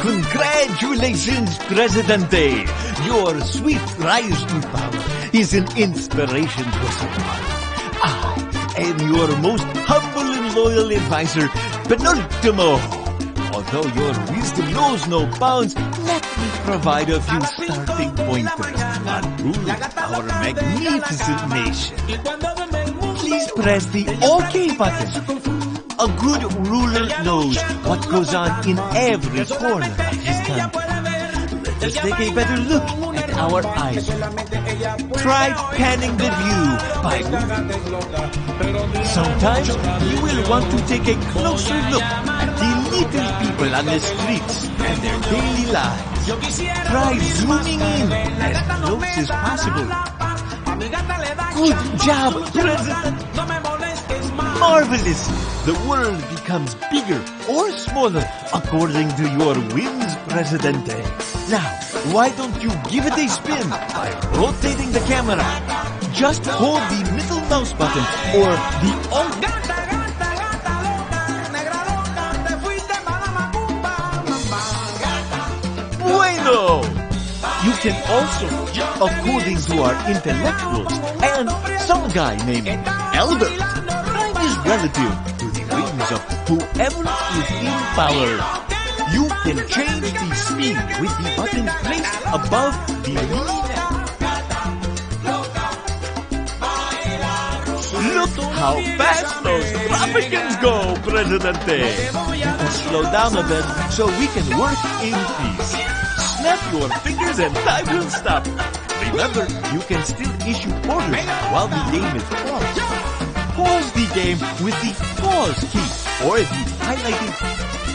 Congratulations, Presidente! Your swift rise to power is an inspiration to us all. I am your most humble and loyal advisor, Penultimo. Although your wisdom knows no bounds, let me provide a few starting pointers on ruling our magnificent nation. Please press the OK button. A good ruler knows what goes on in every corner of his country. Let us take a better look at our island. Try panning the view by moving. Sometimes you will want to take a closer look at the little people on the streets and their daily lives. Try zooming in as close as possible. Good job, President! Marvelous! The world becomes bigger or smaller according to your whims, Presidente. Now, why don't you give it a spin by rotating the camera? Just hold the middle mouse button or the Bueno! You can also, according to our intellectuals and some guy named Albert, find his relative to the whims of whoever is in power. You can change the speed with the buttons placed above the lead. Look how fast those Tropicans go, Presidente! Let us slow down a bit so we can work in peace. Snap your fingers and time will stop. Remember, you can still issue orders while the game is paused. Pause the game with the pause key or the highlighted.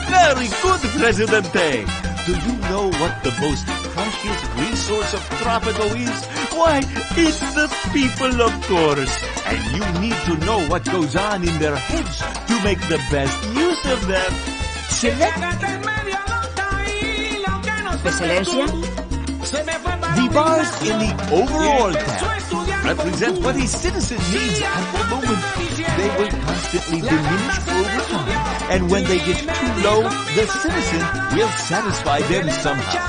Very good, Presidente! Do you know what the most precious resource of Tropico is? Why, it's the people, of course. And you need to know what goes on in their heads to make the best use of them. Select Excelencia? the bars in the overall tab represent what a citizen needs at the moment. They will constantly diminish over time, and when they get too low, the citizen will satisfy them somehow.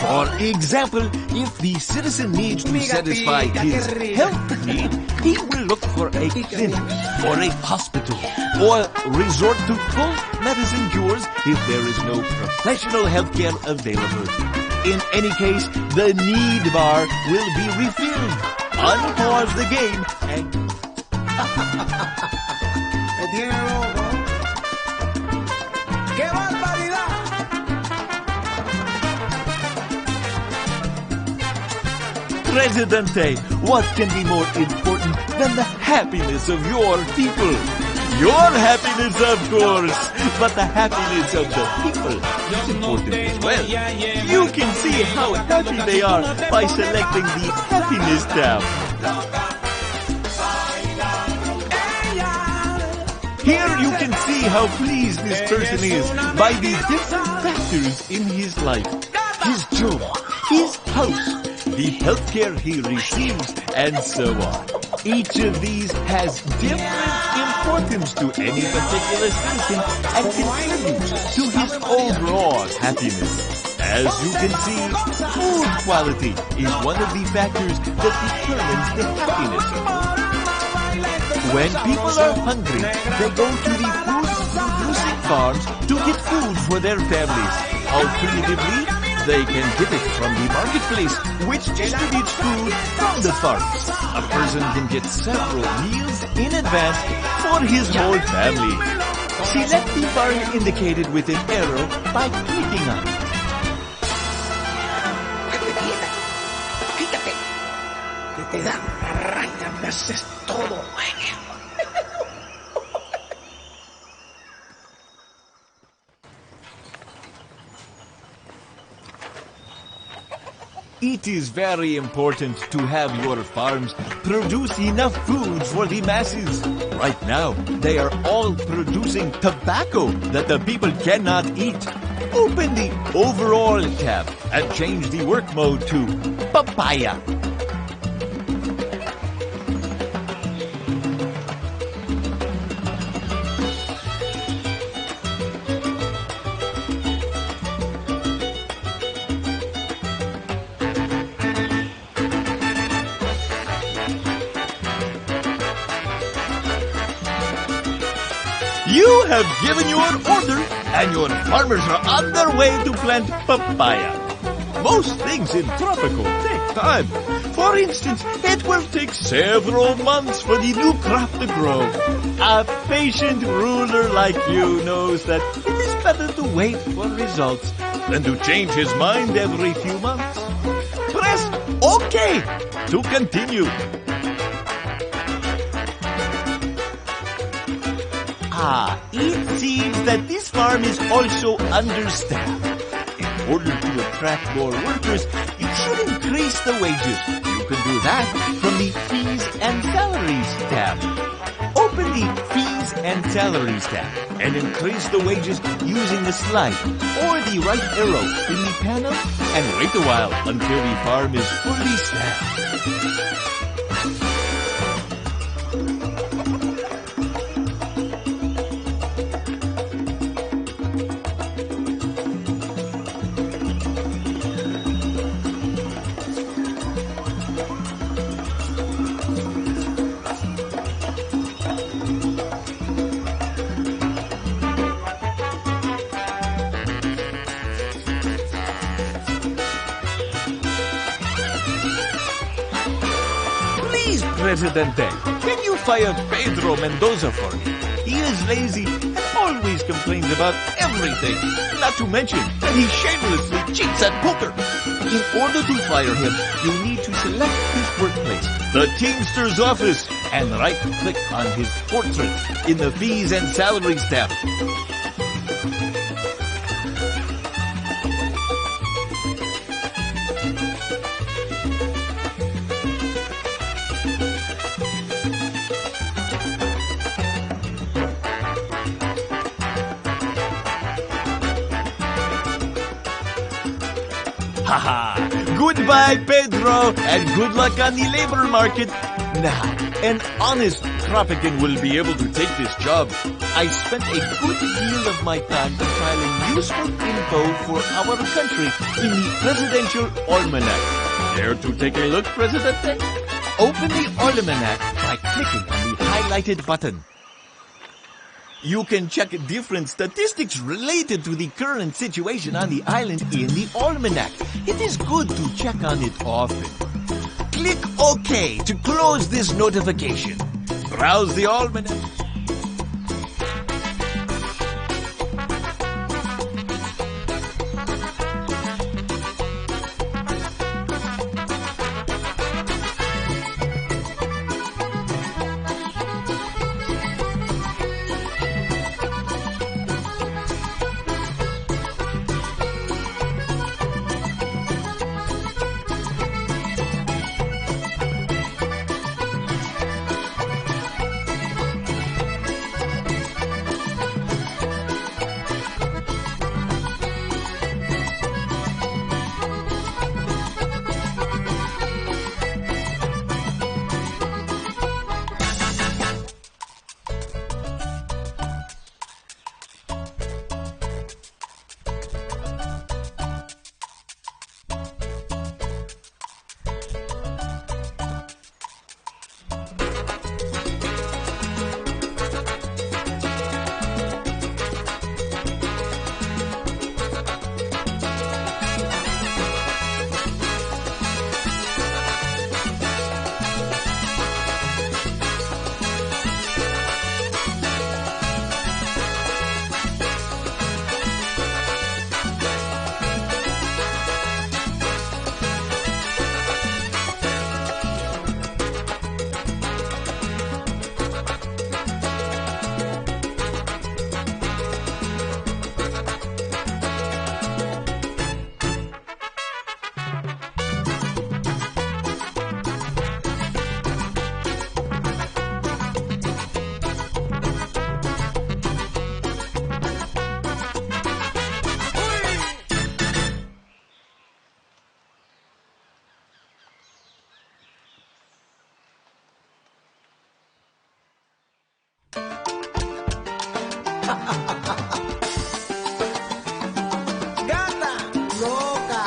For example, if the citizen needs to satisfy his health need, he will look for a clinic or a hospital or resort to full medicine cures if there is no professional healthcare available. In any case, the need bar will be refilled. Unpause the game and... ¡Qué barbaridad! Presidente, what can be more important than the happiness of your people? Your happiness, of course, but the happiness of the people is important as well. You can see how happy they are by selecting the Happiness tab. Here you can see how pleased this person is by the different factors in his life. His job, his house, the healthcare he receives, and so on. Each of these has different importance to any particular citizen and contributes to his overall happiness. As you can see, food quality is one of the factors that determines the happiness of one. When people are hungry, they go to the food-producing farms to get food for their families. Alternatively, they can get it from the marketplace, which distributes food from the farms. A person can get several meals in advance for his whole family. Select the bar indicated with an arrow by clicking on it. Fíjate, que te dan una raya, me haces todo. It is very important to have your farms produce enough food for the masses. Right now, they are all producing tobacco that the people cannot eat. Open the Overall tab and change the work mode to Papaya. You have given your order, and your farmers are on their way to plant papaya. Most things in tropical take time. For instance, it will take several months for the new crop to grow. A patient ruler like you knows that it is better to wait for results than to change his mind every few months. Press OK to continue. It seems that this farm is also understaffed. In order to attract more workers, you should increase the wages. You can do that from the Fees and Salaries tab. Open the Fees and Salaries tab and increase the wages using the slide or the right arrow in the panel, and wait a while until the farm is fully staffed. Presidente, can you fire Pedro Mendoza for me? He is lazy and always complains about everything. Not to mention that he shamelessly cheats at poker. In order to fire him, you need to select his workplace, the Teamster's office, and right-click on his portrait in the Fees and Salaries tab. Haha! Goodbye, Pedro, and good luck on the labor market. Now, an honest Tropican will be able to take this job. I spent a good deal of my time compiling useful info for our country in the Presidential Almanac. Dare to take a look, Presidente? Open the Almanac by clicking on the highlighted button. You can check different statistics related to the current situation on the island in the Almanac. It is good to check on it often. Click OK to close this notification. Browse the Almanac. Gata loca.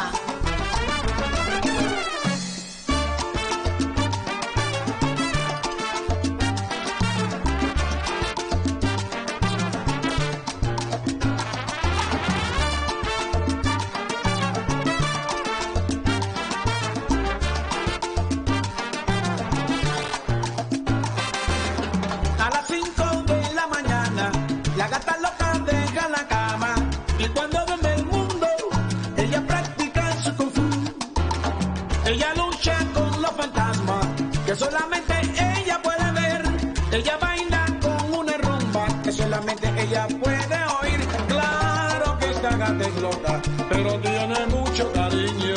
solamente ella puede oír. Claro que esta gata es loca, pero tiene mucho cariño.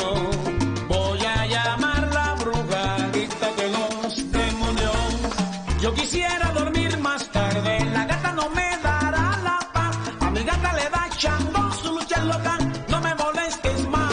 Voy a llamar la bruja, quítate los demonios. Yo quisiera dormir más tarde, la gata no me dará la paz. A mi gata le da chango, su lucha es loca, no me molestes más.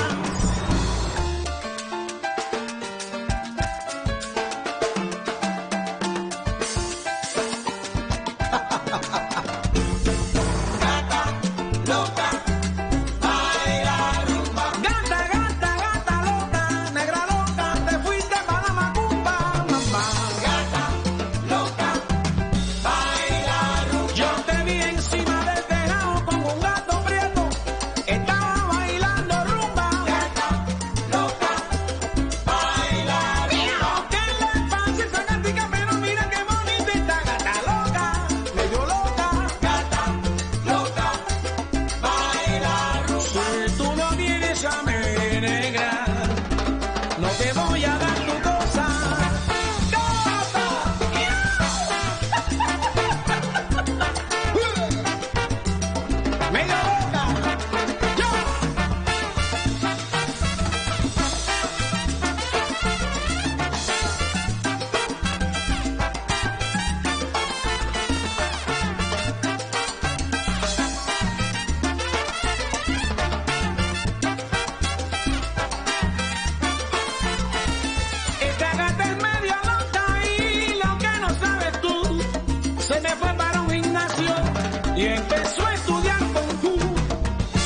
Y empezó a estudiar Kung Fu.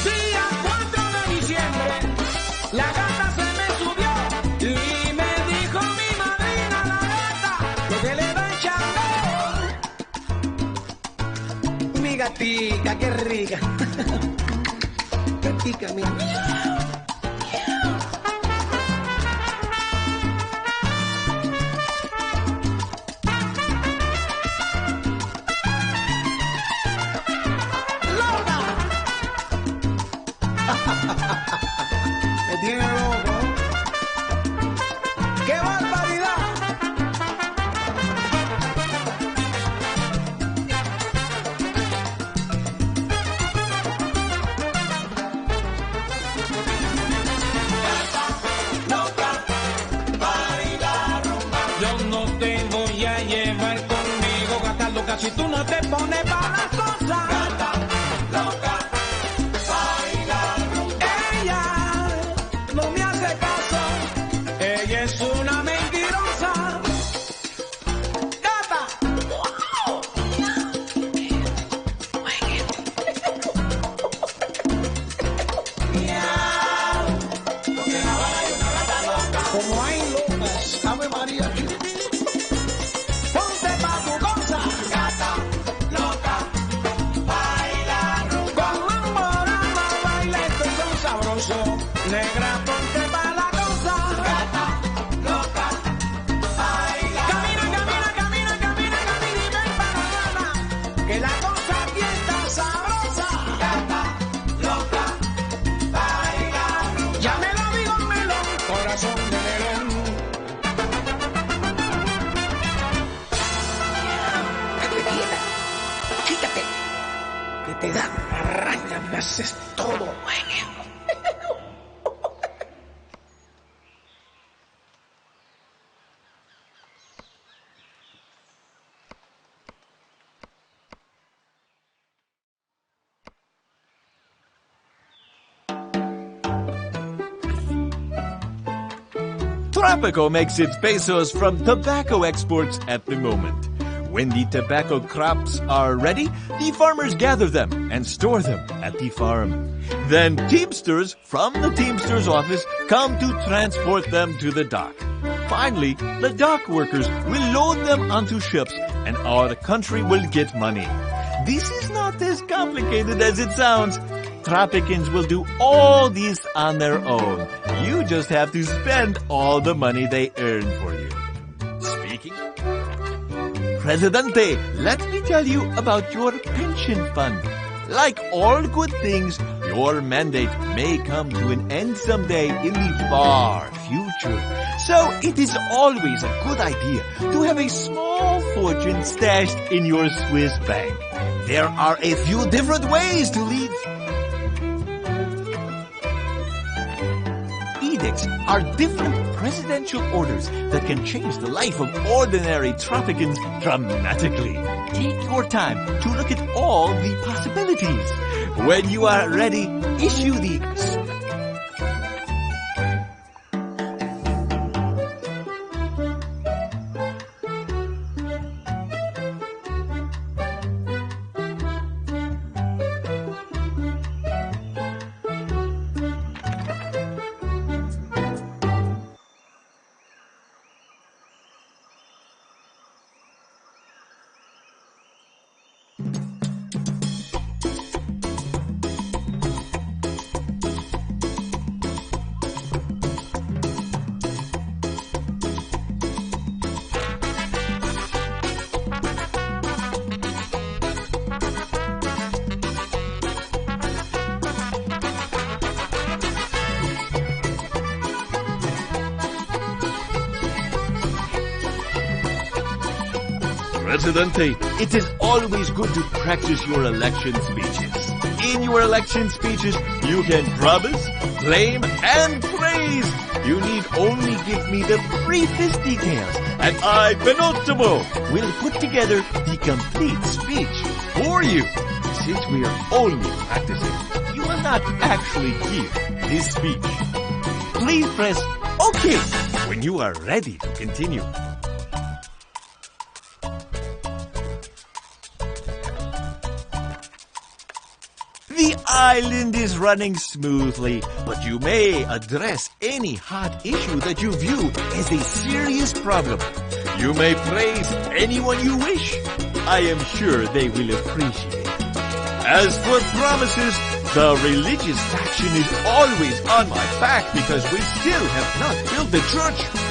Día 4 de diciembre, la gata se me subió y me dijo mi madrina, la gata, lo que le da echando. Mi gatica, qué rica. Gatica, mía. Me tiene loco. ¡Qué barbaridad! Loca, baila rumba. Yo no te voy a llevar conmigo, gata loca, si tú no te pones para las cosas. Gata loca. Es una mentirosa. Gata. Miau. Porque en La Habana hay una gata loca. Como hay locas, Ave María. Ponte pa' tu cosa. Gata loca. Baila rumba. Con mamorama baila esto son sabroso. Negra, ponte pa' la cosa. Gata. Que la cosa aquí está sabrosa. Gata, loca, baila. Ya me lo digo melón, corazón de melón. Quítate quieta, quítate. Que te da una raya, me haces todo. Tropico makes its pesos from tobacco exports at the moment. When the tobacco crops are ready, the farmers gather them and store them at the farm. Then teamsters from the teamster's office come to transport them to the dock. Finally, the dock workers will load them onto ships and our country will get money. This is not as complicated as it sounds. Tropicans will do all this on their own. You just have to spend all the money they earn for you. Speaking. Presidente, let me tell you about your pension fund. Like all good things, your mandate may come to an end someday in the far future. So it is always a good idea to have a small fortune stashed in your Swiss bank. There are a few different ways to lead. Edicts are different presidential orders that can change the life of ordinary traffickers dramatically. Take your time to look at all the possibilities. When you are ready, issue the Presidente, it is always good to practice your election speeches. In your election speeches, you can promise, blame, and praise. You need only give me the briefest details, and I, Penultimo, will put together the complete speech for you. Since we are only practicing, you will not actually give this speech. Please press OK when you are ready to continue. The island is running smoothly, but you may address any hot issue that you view as a serious problem. You may praise anyone you wish. I am sure they will appreciate it. As for promises, the religious faction is always on my back because we still have not built the church.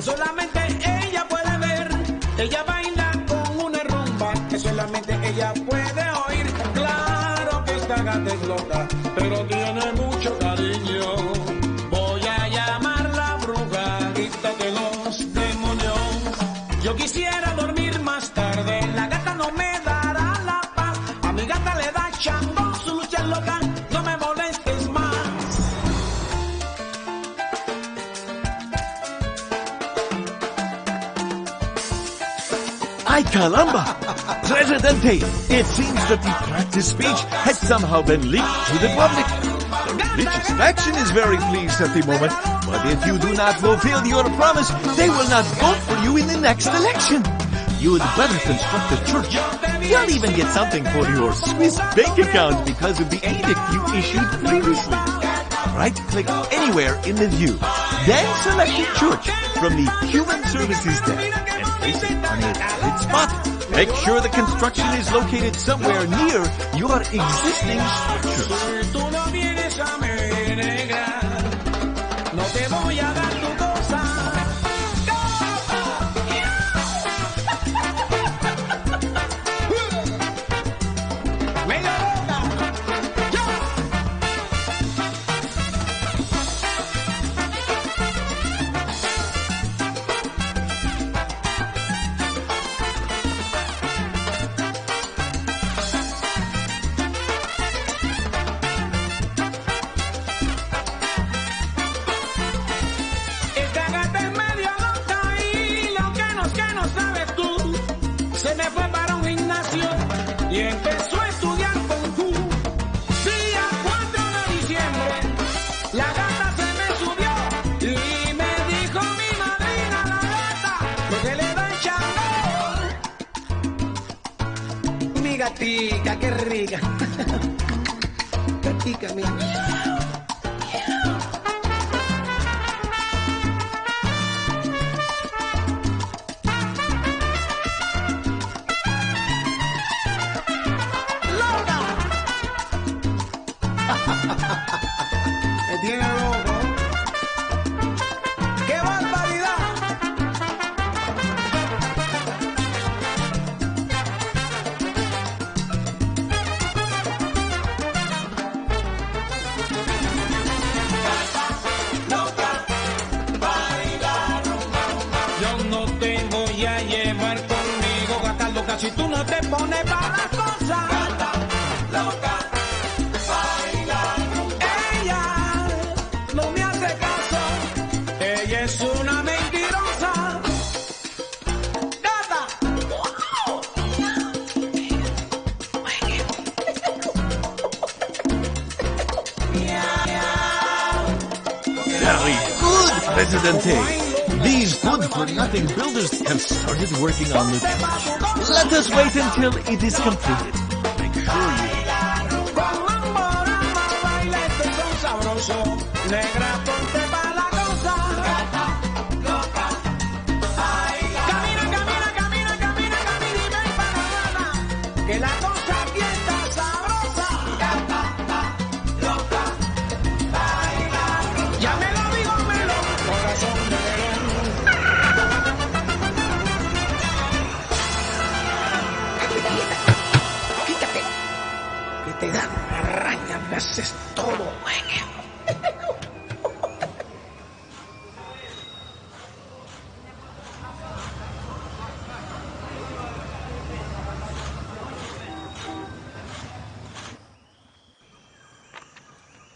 Solamente ella puede ver, ella baila con una rumba que solamente ella puede oír. Claro que esta gata es loca, pero tiene mucho cariño. Voy a llamarla bruja, quítate los demonios. Yo quisiera dormir más tarde, la gata no me dará la paz. A mi gata le da chango, su lucha es loca, no me molestes más. Ay, caramba! Presidente, it seems that the practice speech has somehow been leaked to the public. The religious faction is very pleased at the moment, but if you do not fulfill your promise, they will not vote for you in the next election. You'd better construct a church. You'll even get something for your Swiss bank account because of the edict you issued previously. Right-click anywhere in the view. Then select a church from the Human Services tab and place it on a valid spot. Make sure the construction is located somewhere near your existing structure. pica, qué rica. Qué pica, mira. Me tiene loco. ¡Qué barbaridad! Yo no te voy a llevar conmigo, gata loca, si tú no te pones para la cosa. Gata loca. No me hace caso, ella es una mentirosa. Gata. Very good, Presidente. These good-for-nothing builders have started working on the church. Let us wait until it is completed. Make sure you... Negra, ponte pa' la cosa. Gata, loca, camina, camina, camina, camina, camina y ven para nada. Que la cosa aquí está sabrosa. Gata, loca, baila. Ya me lo digo, melón, corazón de león. Quítate. Que te da una raya, me haces todo.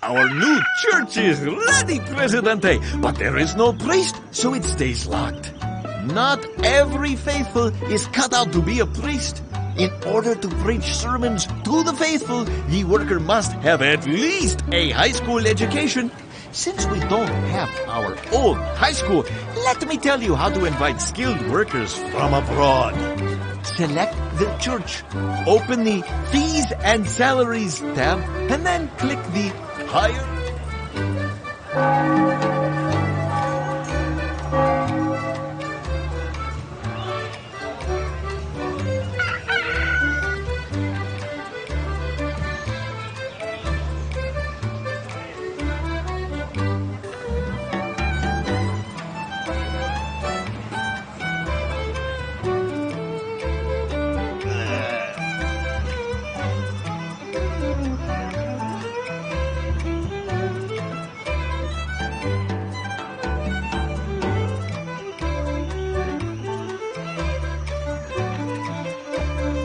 Our new church is ready, Presidente, but there is no priest, so it stays locked. Not every faithful is cut out to be a priest. In order to preach sermons to the faithful, the worker must have at least a high school education. Since we don't have our own high school, let me tell you how to invite skilled workers from abroad. Select the church, open the Fees and Salaries tab, and then click the Hire.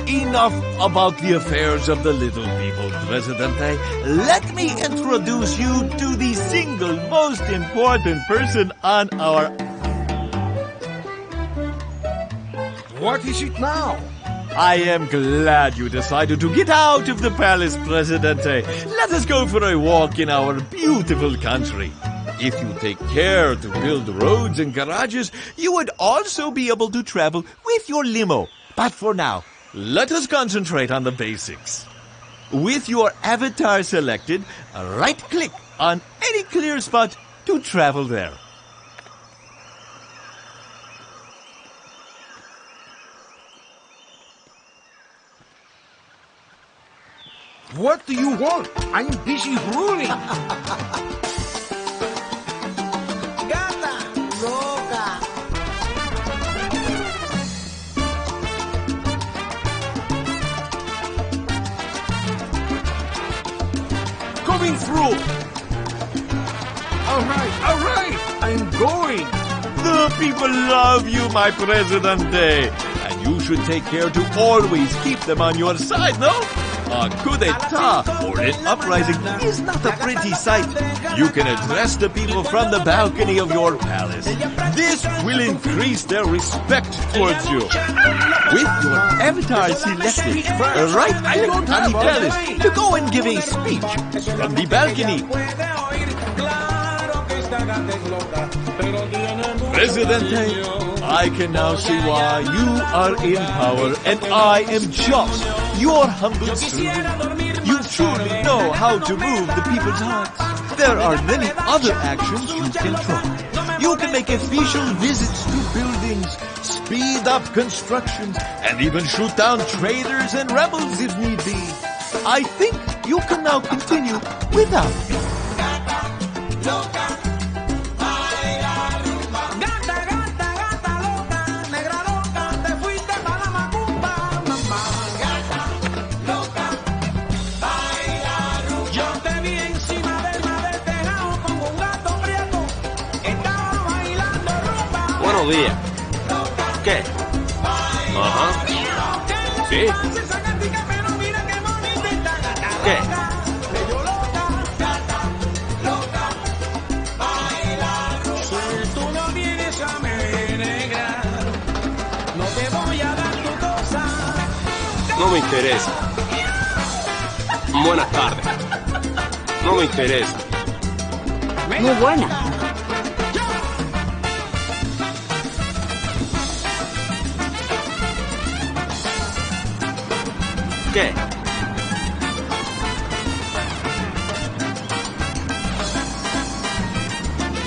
Enough about the affairs of the little people, Presidente. Let me introduce you to the single most important person on our... What is it now? I am glad you decided to get out of the palace, Presidente. Let us go for a walk in our beautiful country. If you take care to build roads and garages, you would also be able to travel with your limo. But for now, let us concentrate on the basics. With your avatar selected, right-click on any clear spot to travel there. What do you want? I'm busy ruling. Gata, loca. Coming through. All right, I'm going. The people love you, my Presidente. And you should take care to always keep them on your side, no? A coup d'etat or an uprising is not a pretty sight. You can address the people from the balcony of your palace. This will increase their respect towards you. With your avatar selected, right-click on the palace to go and give a speech from the balcony. Presidente, I can now see why you are in power and I am just your humble servant. You truly know how to move the people's hearts. There are many other actions you can try. You can make official visits to buildings, speed up construction, and even shoot down traitors and rebels if need be. I think you can now continue without me. Buenos días. ¿Qué? Ajá. ¿Sí? ¿Qué? Si tú no vienes a me negra, no te voy a dar tu cosa. No me interesa. Buenas tardes. No me interesa. Muy buena. ¿Qué?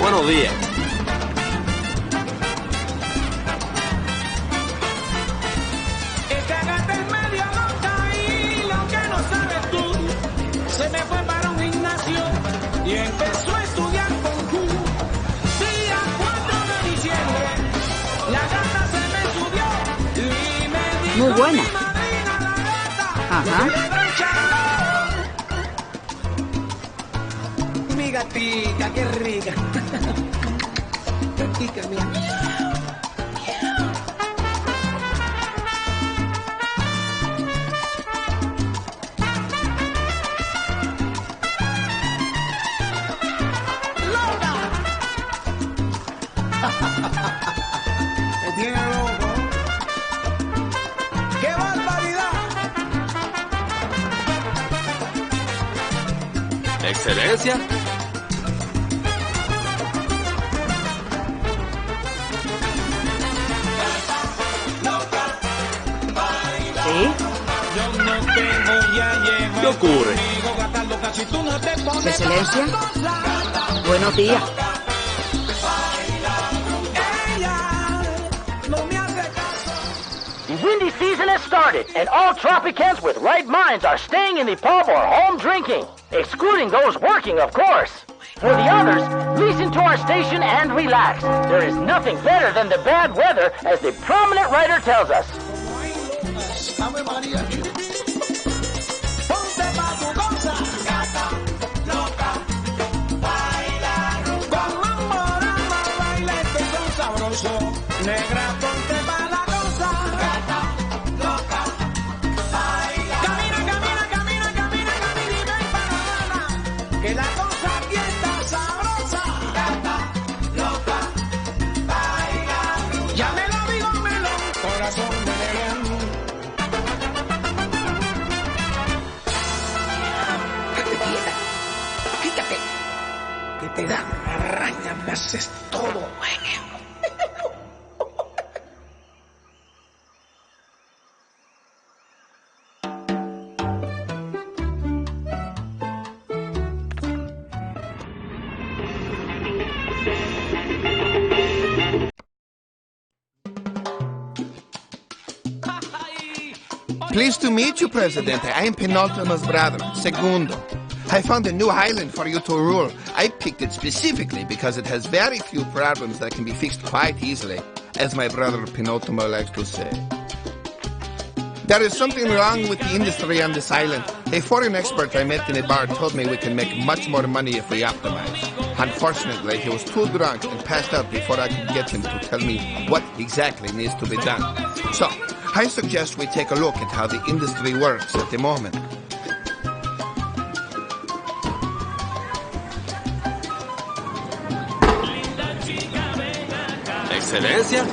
Buenos días. Es que gata es medio loca y lo que no sabes tú, se me fue para un gimnasio y empezó a estudiar con Q. Día 4 de diciembre, la gata se me subió y me dijo: Muy buena. madrina, la gata, Ajá. Mi gatica, qué rica. Gatica mía. Me tiene loco. ¡Qué barbaridad! ¿Excelencia? ¿Sí? Yo no te voy a llevar. ¿Qué ocurre? Conmigo, gata loca, si tú no te pones Excelencia. sabrosa. Buenos días. Ella no me hace caso. The windy season has started, and all Tropicans with right minds are staying in the pub or home drinking, excluding those working, of course. For the others, listen to our station and relax. There is nothing better than the bad weather, as the prominent writer tells us. Ave María. Ponte pa' tu cosa, gata loca, baila rumba. Con mamorama, baila este son sabroso. Negra, ponte pa' la cosa, gata loca, baila. Camina, camina, camina, camina, camina y ven para Habana, que la cosa aquí está sabrosa. Gata loca, baila rumba. Ya me lo digo, melón, corazón de león. Quítate. Que te da araña, me haces todo. Pleased to meet you, Presidente. I am Penultima's brother, Segundo. I found a new island for you to rule. I picked it specifically because it has very few problems that can be fixed quite easily, as my brother Penultima likes to say. There is something wrong with the industry on this island. A foreign expert I met in a bar told me we can make much more money if we optimize. Unfortunately, he was too drunk and passed out before I could get him to tell me what exactly needs to be done. So, I suggest we take a look at how the industry works at the moment. ¿Excelencia?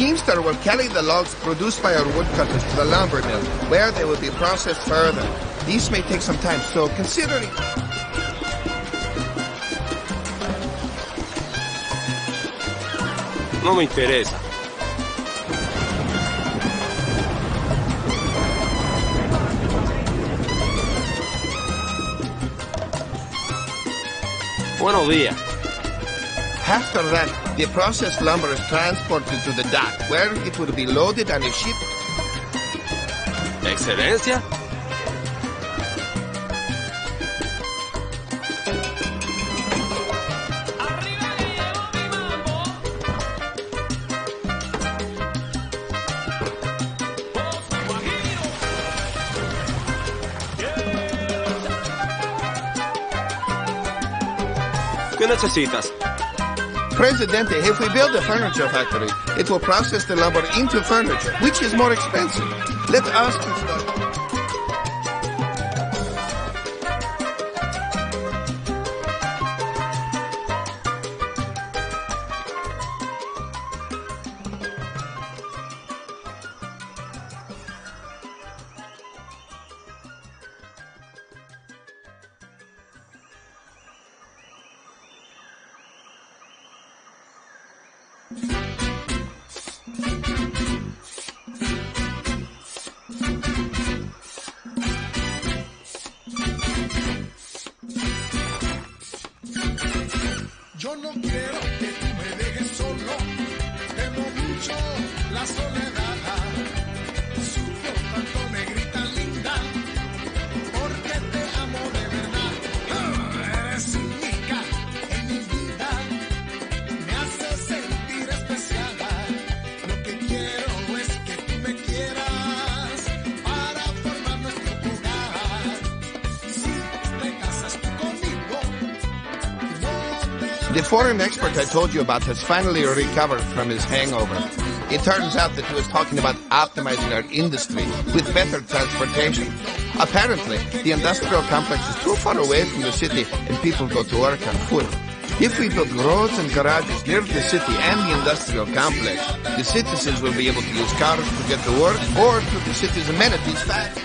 teamster will carry the logs produced by our woodcutters to the lumber mill, where they will be processed further. These may take some time, so consider it. No me interesa. Buenos días. After that, the processed lumber is transported to the dock, where it will be loaded on a ship. ¿Excelencia? ¿Qué necesitas? Presidente, if we build a furniture factory, it will process the lumber into furniture, which is more expensive. Let us construct. Yo no quiero que tú me dejes solo, temo mucho la soledad. Sufro tanto, negrita linda, porque te amo de verdad. Eres única en mi vida, me haces sentir especial. Lo que quiero es que tú me quieras para formar nuestro hogar. Si te casas tú conmigo, The foreign expert I told you about has finally recovered from his hangover. It turns out that he was talking about optimizing our industry with better transportation. Apparently, the industrial complex is too far away from the city and people go to work on foot. If we build roads and garages near the city and the industrial complex, the citizens will be able to use cars to get to work or to the city's amenities fast.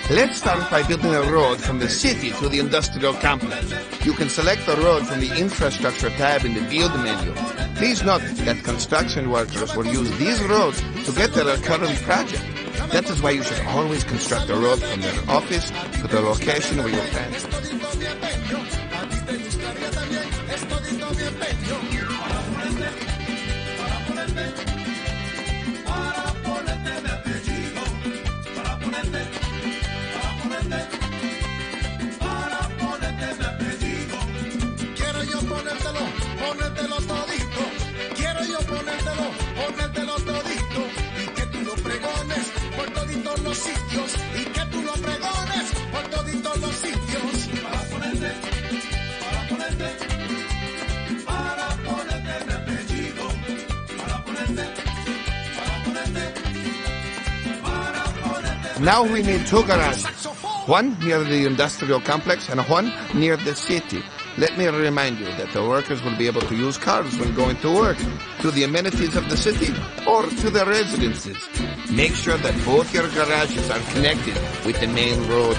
Let's start by building a road from the city to the industrial complex. You can select the road from the infrastructure tab in the build menu. Please note that construction workers will use these roads to get to their current project. That is why you should always construct a road from your office to the location where you plan. quiero yo ponértelo todito. Quiero yo ponértelo todito. Y que tú lo pregones por toditos los sitios. Y que tú lo pregones por toditos los sitios. Para ponerte mi apellido. Para ponerte. Now we need two garages. One near the industrial complex and one near the city. Let me remind you that the workers will be able to use cars when going to work, to the amenities of the city, or to the residences. Make sure that both your garages are connected with the main road.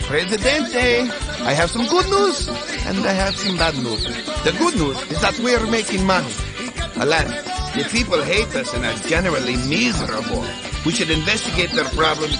Presidente, I have some good news, and I have some bad news. The good news is that we are making money. Alas, the people hate us and are generally miserable. We should investigate their problems.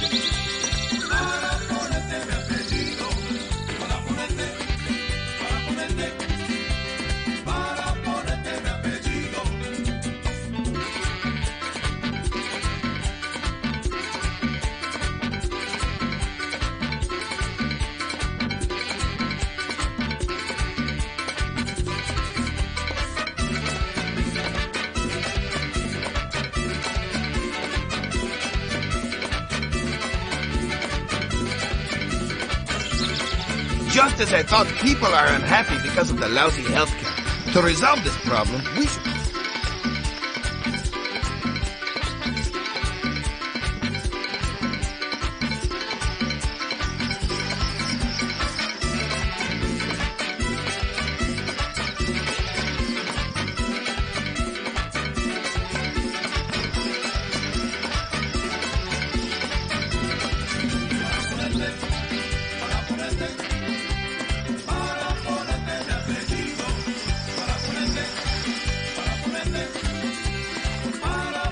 Just as I thought people are unhappy because of the lousy healthcare. To resolve this problem, we should...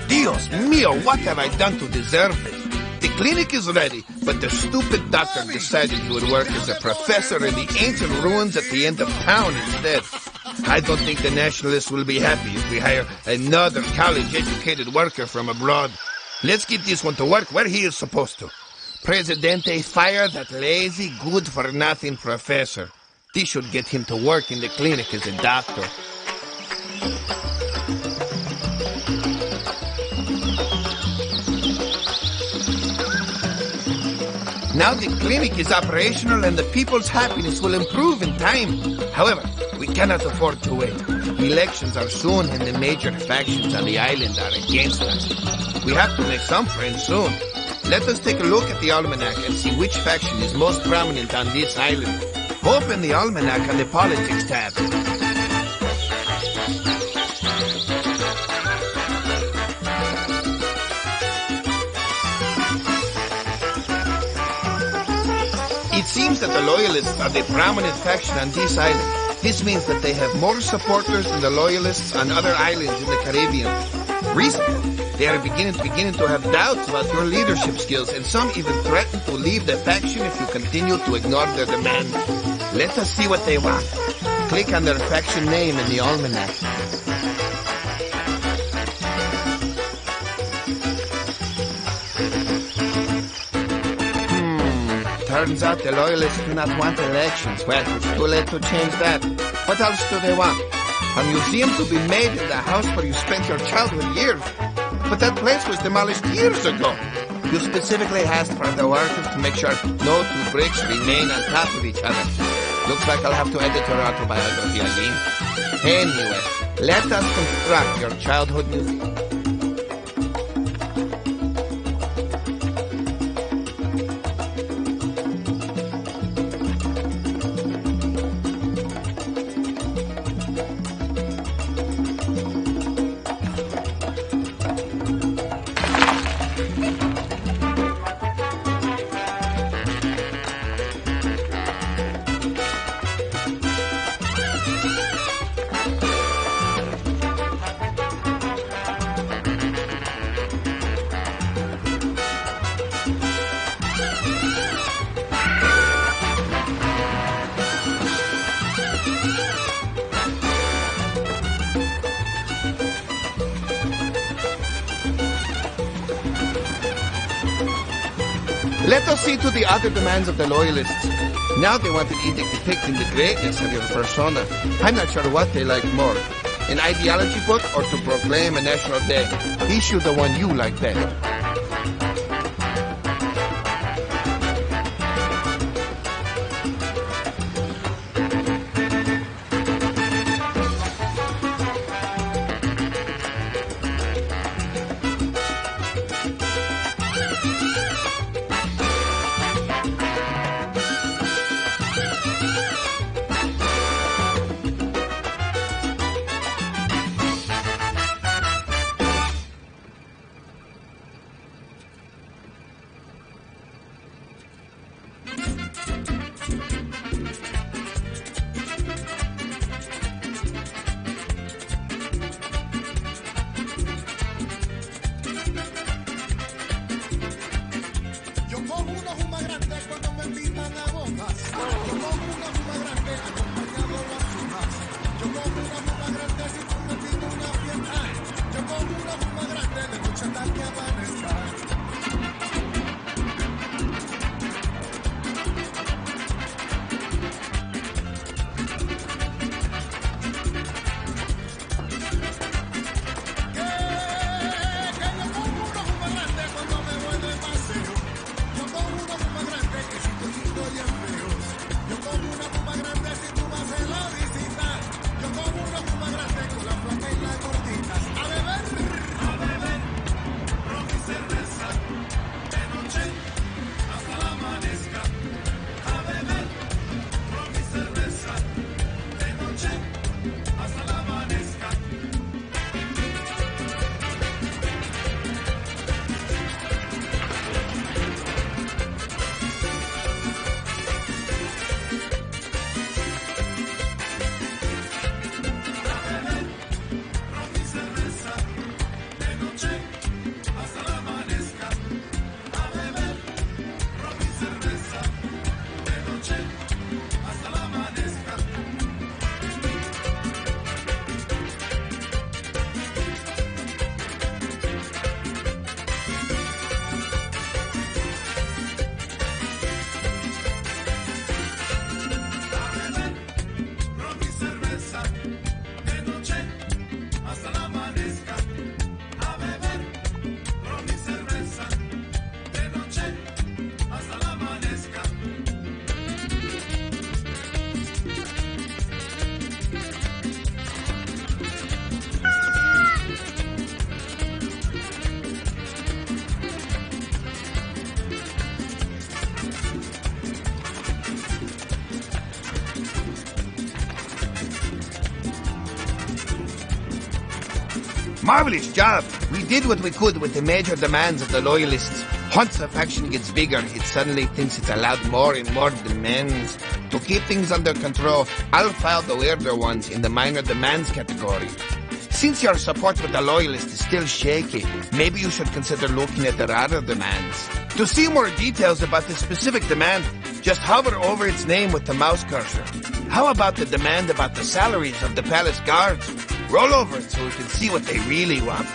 Dios mío, what have I done to deserve it? The clinic is ready, but the stupid doctor decided he would work as a professor in the ancient ruins at the end of town instead. I don't think the nationalists will be happy if we hire another college-educated worker from abroad. Let's get this one to work where he is supposed to. Presidente, fire that lazy, good-for-nothing professor. This should get him to work in the clinic as a doctor. Now the clinic is operational and the people's happiness will improve in time. However, we cannot afford to wait. Elections are soon and the major factions on the island are against us. We have to make some friends soon. Let us take a look at the almanac and see which faction is most prominent on this island. Open the almanac on the politics tab. It seems that the Loyalists are the prominent faction on this island. This means that they have more supporters than the Loyalists on other islands in the Caribbean. Recently, they are beginning to have doubts about your leadership skills, and some even threaten to leave the faction if you continue to ignore their demands. Let us see what they want. Click on their faction name in the almanac. Turns out the Loyalists do not want elections. Well, it's too late to change that. What else do they want? A museum to be made in the house where you spent your childhood years. But that place was demolished years ago. You specifically asked for the workers to make sure no two bricks remain on top of each other. Looks like I'll have to edit your autobiography again. Anyway, let us construct your childhood museum. Let us see to the other demands of the Loyalists. Now they want an edict depicting the greatness of your persona. I'm not sure what they like more, an ideology book or to proclaim a national day. Issue the one you like better. Marvelous job. We did what we could with the major demands of the loyalists. Once the faction gets bigger, it suddenly thinks it's allowed more and more demands. To keep things under control, I'll file the weirder ones in the minor demands category. Since your support with the loyalists is still shaky, maybe you should consider looking at the other demands. To see more details about the specific demand, just hover over its name with the mouse cursor. How about the demand about the salaries of the palace guards? Roll over it so we can see what they really want.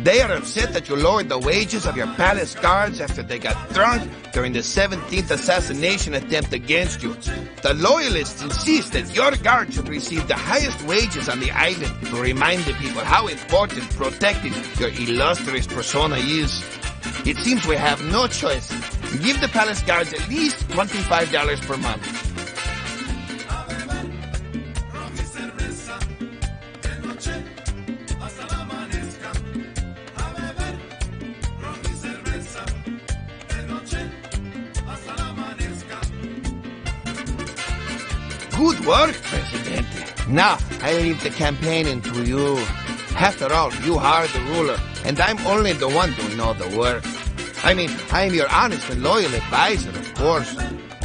They are upset that you lowered the wages of your palace guards after they got drunk during the 17th assassination attempt against you. The loyalists insist that your guard should receive the highest wages on the island to remind the people how important protecting your illustrious persona is. It seems we have no choice. Give the palace guards at least $25 per month. Good work, Presidente. Now, I leave the campaigning to you. After all, you are the ruler, and I'm only the one doing all the work. I mean, I am your honest and loyal advisor, of course.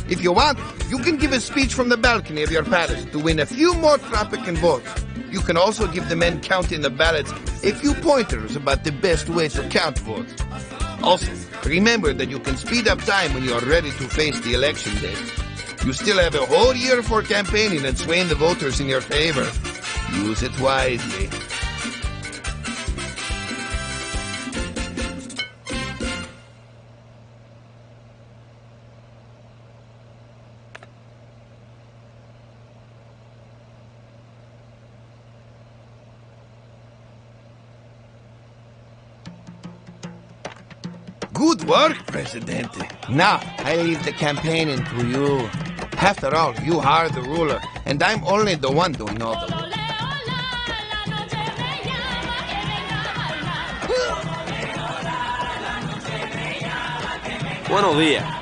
If you want, you can give a speech from the balcony of your palace to win a few more Tropican votes. You can also give the men counting the ballots a few pointers about the best way to count votes. Also, remember that you can speed up time when you are ready to face the election day. You still have a whole year for campaigning and swaying the voters in your favor. Use it wisely. Good work, Presidente. Now, I leave the campaigning to you. After all, you are the ruler, and I'm only the one doing all the work. Buenos días.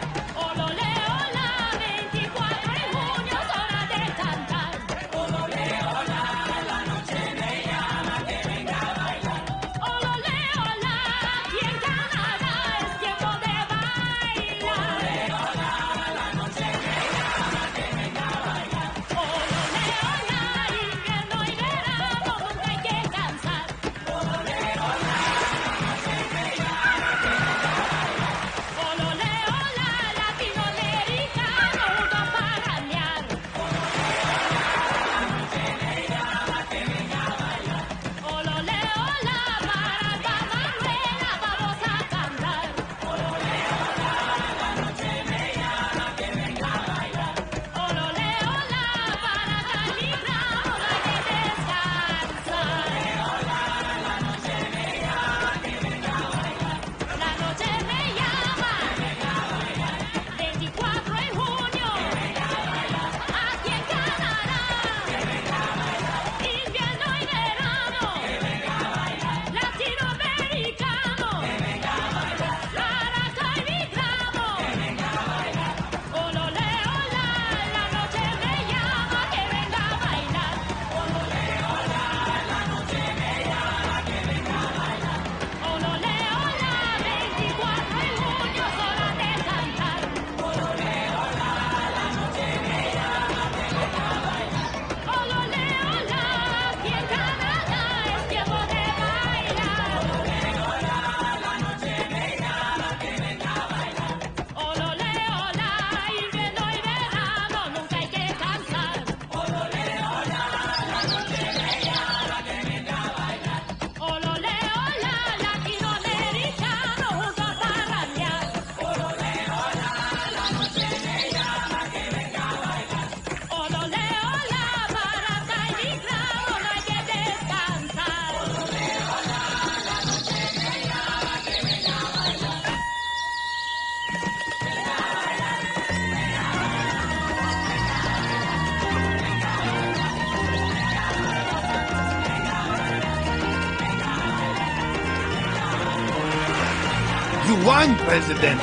You won, Presidente.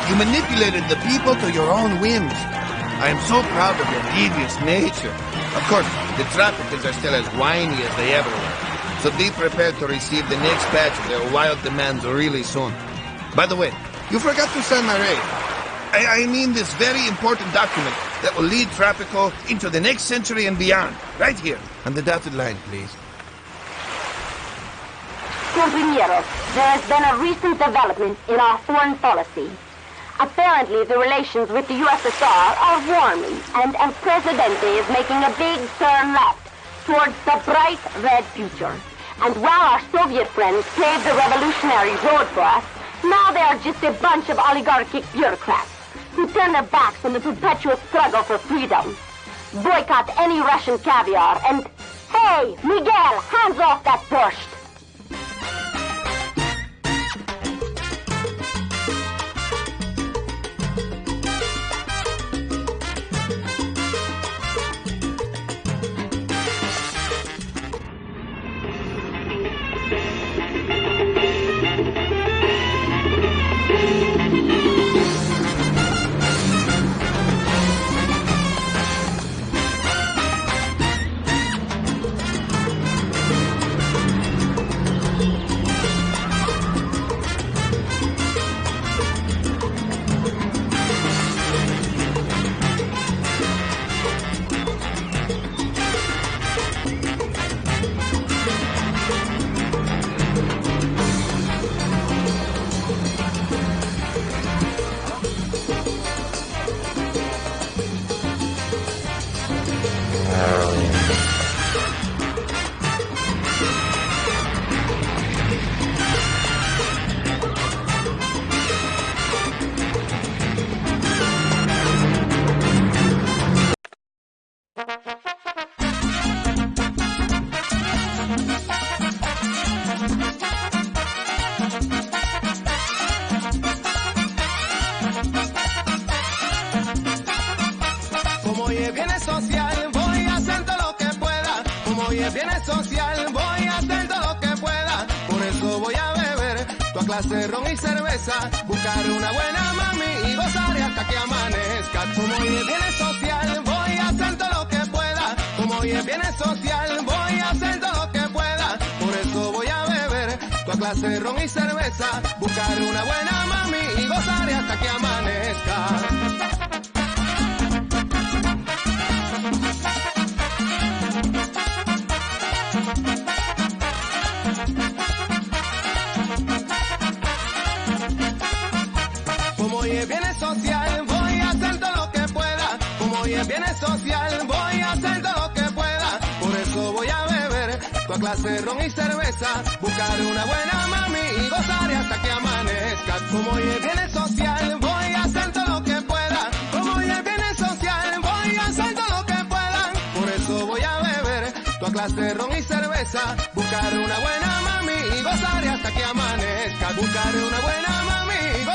You manipulated the people to your own whims. I am so proud of your devious nature. Of course, the Tropicans are still as whiny as they ever were. So be prepared to receive the next batch of their wild demands really soon. By the way, you forgot to sign my raid. I mean this very important document that will lead Tropico into the next century and beyond. Right here, on the dotted line, please. Compañeros, there has been a recent development in our foreign policy. Apparently, the relations with the USSR are warming, and El Presidente is making a big turn left towards the bright red future. And while our Soviet friends paved the revolutionary road for us, now they are just a bunch of oligarchic bureaucrats who turn their backs on the perpetual struggle for freedom. Boycott any Russian caviar and... Hey, Miguel, hands off that borscht! Viene social, voy a hacer todo lo que pueda. Como hoy es viernes social, voy a hacer todo lo que pueda. Por eso voy a beber toda clase de ron y cerveza. Buscar una buena mami y gozar hasta que amanezca. Como hoy es viernes social, voy a hacer todo lo que pueda. Como hoy es viernes social, voy a hacer todo lo que pueda. Por eso voy a beber toda clase de ron y cerveza. Buscar una buena mami y gozar hasta que amanezca. Viernes social, voy a hacer todo lo que pueda. Como hoy es viernes social, voy a hacer todo lo que pueda. Por eso voy a beber toda clase de ron y cerveza. Buscar una buena mami y gozar hasta que amanezca. Como hoy es viernes social, voy a hacer todo lo que pueda. Como hoy es viernes social, voy a hacer todo lo que pueda. Por eso voy a beber toda clase de ron y cerveza. Buscar una buena mami y gozar hasta que amanezca. Buscar una buena mami y